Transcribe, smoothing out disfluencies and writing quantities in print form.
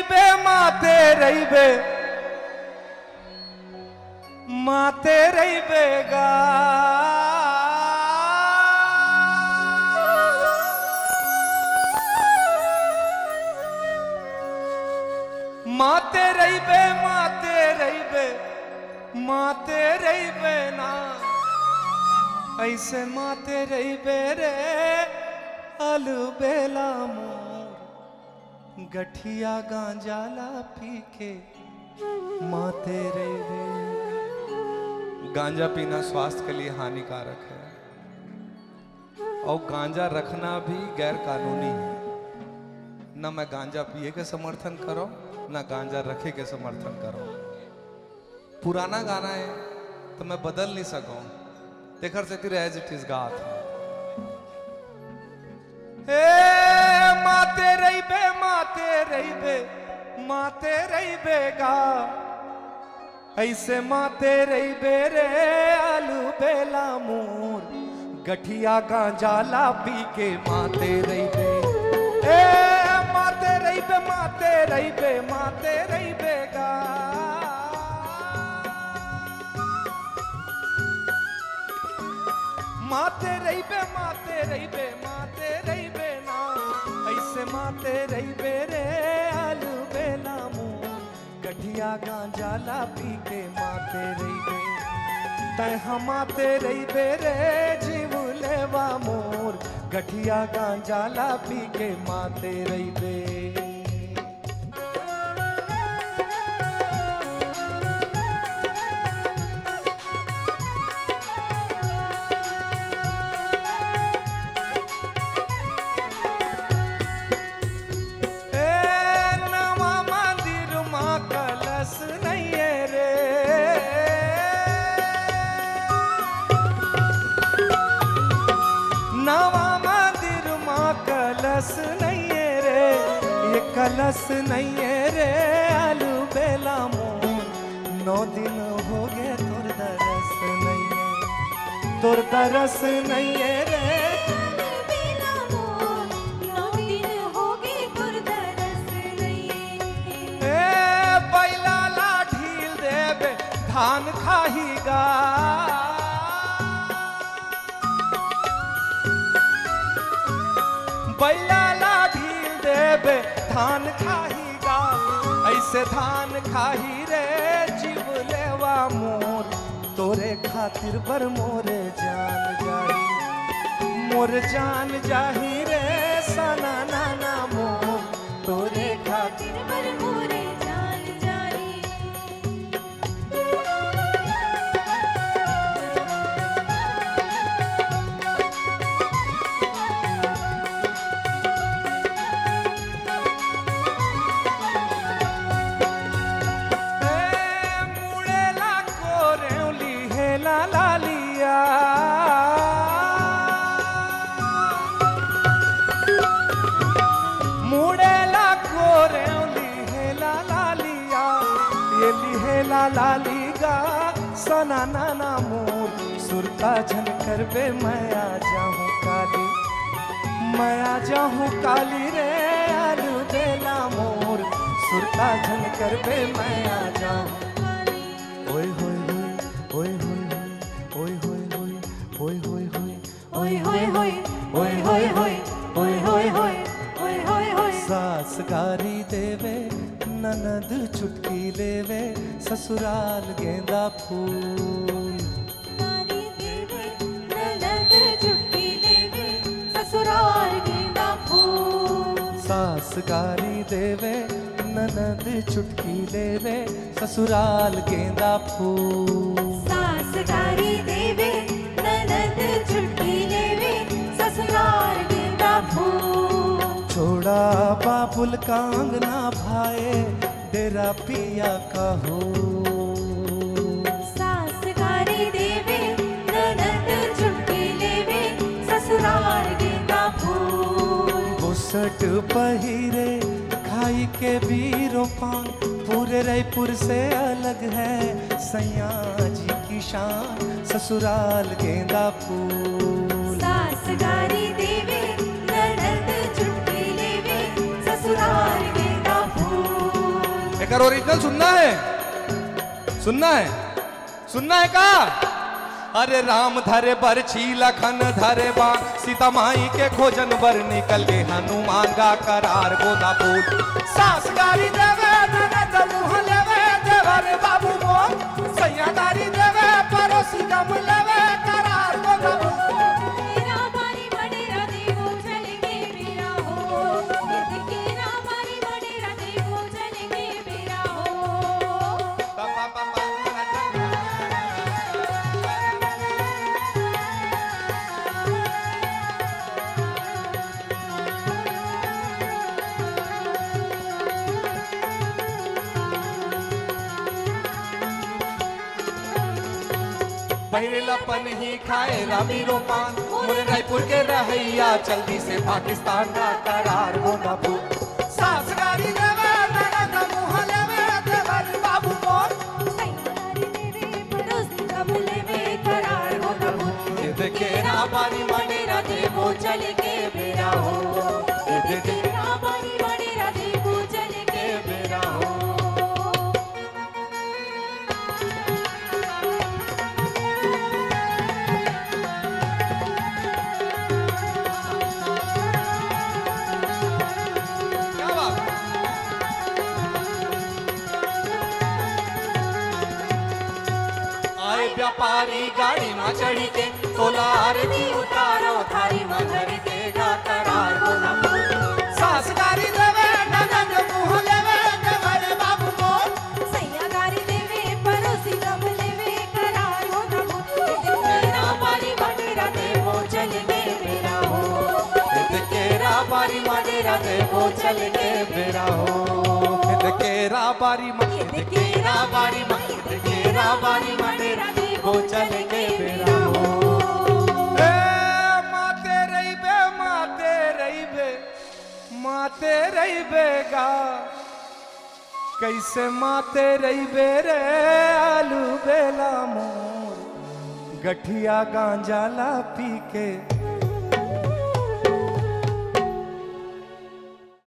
रहीबे माते रहीबे माते रहीबे गा माते रहीबे माते रहीबे ना ऐसे माते रहीबे रे अलबेला मोर गठिया गांजाला पी के माते रहीबे। गांजा पीना स्वास्थ्य के लिए हानिकारक है और गांजा रखना भी गैर कानूनी है। न मैं गांजा पिए के समर्थन करो न गांजा रखे के समर्थन करो। पुराना गाना है तो मैं बदल नहीं सकूं। देखर से एज इट इज गात माते रहीबे माते रहीबे गा ऐसे माते रहीबे रे आलू बेला मोर गठिया गांजाला पी के माते रहीबे। माते रहीबे गा माते रहीबे ना ऐसे माते रहीबे रे आलू बेला मोर गठिया गांजाला पी के माते रहीबे। तय हमाते रहीबे रे जीव लेवा मोर गठिया गांजाला पी के माते रहीबे। कलश नहीं है रे आलू बेला मोर 9 दिन हो गए तुर दरस नहीं है रे बेला मोर 9 दिन हो गए तुर दरस नहीं है। बैला ला ढील देबे धान खाहीगा बैला ला ढील देबे धान खाहीगा ऐसे धान खाही रे जीव लेवा मोर तोरे खातिर बर मोरे जान जाही रे सना नाना मोर तोरे खातिर बर मोरे जान जाही। लालीगा सना नाना मोर सुरता झन करबे मैं आ जाहूँ काली रे आलू बेला मोर सुरता झन करबे मैं आ जाहूँ। ओए होए होए ओए होए होए ओए होए होए ओए होए होए ओए होए होए ओए होए होए ओए होए सास गारी देवे ननद चुटकी लेवे ससुराल गेंदा फूल गारी देवे ननद चुटकी लेवे ससुराल गेंदा फूल। सास गारी देवे ननद चुटकी लेवे ससुराल गेंदा फूल। सास गारी देवे ननद चुटकी लेवे ससुराल गेंदा फूल। छोड़ा बाबुल का अंगना भाए डेरा पिया कहो सास गारी देवे ननद चुटकी लेवे ससुराल गेंदा फूल। बुसट पहिरे खाई के बीरो पान पूरे रायपुर से अलग है सैया जी की शान ससुराल गेंदा फूल। सास गारी देवे ननद चुटकी लेवे ससुराल गेंदा फूल। एकर ओरिजिनल सुनना है, सुनना है, सुनना है का? अरे राम धरे बरछी लखन धरे बाण, सीता माई के खोजन बर निकल के हनुमान गा करार गोदा फूल। सास गारी देवे ननद मुँह लेवे देवर बाबू मोर, सैयादारी देवे पड़ोसी गम लेवे करार गोदा फूल। पहिरलपन ही खाए रामी रोपान, मोरे रायपुर के रहैया जल्दी से पाकिस्तान का करार होना भूल। सास गारी देवे ननद मुँह लेवे देवर बाबू मोर, सैयादारी देवे पड़ोसी गम लेवे करार होना भूल। ये देखेरा बारी मनेरा देवो चल के बेरा हो, ये देखेरा बारी मनेरा देवो चल के बेरा हो। व्यापारी गाड़ी में चढ़ी के तोला आरती उतारो थारी में धर के गा करार होना भूल। सास गारी देवे ननद मुँह लेवे देवर बाबू मोर, सैयादारी देवे पड़ोसी गम लेवे करार होना भूल। तेरा बारी मडेरा देवो चल के बेरा हो, तेरा बारी मडेरा देवो चल के बेरा हो। तेरा बारी तेरा बारी तेरा बारी मडेरा देवो चल के बेरा हो। माते रही बे माते रही बे माते रही बेगा, कैसे माते रही बे रे आलू बेला मोर, गठिया गांजा ला पी के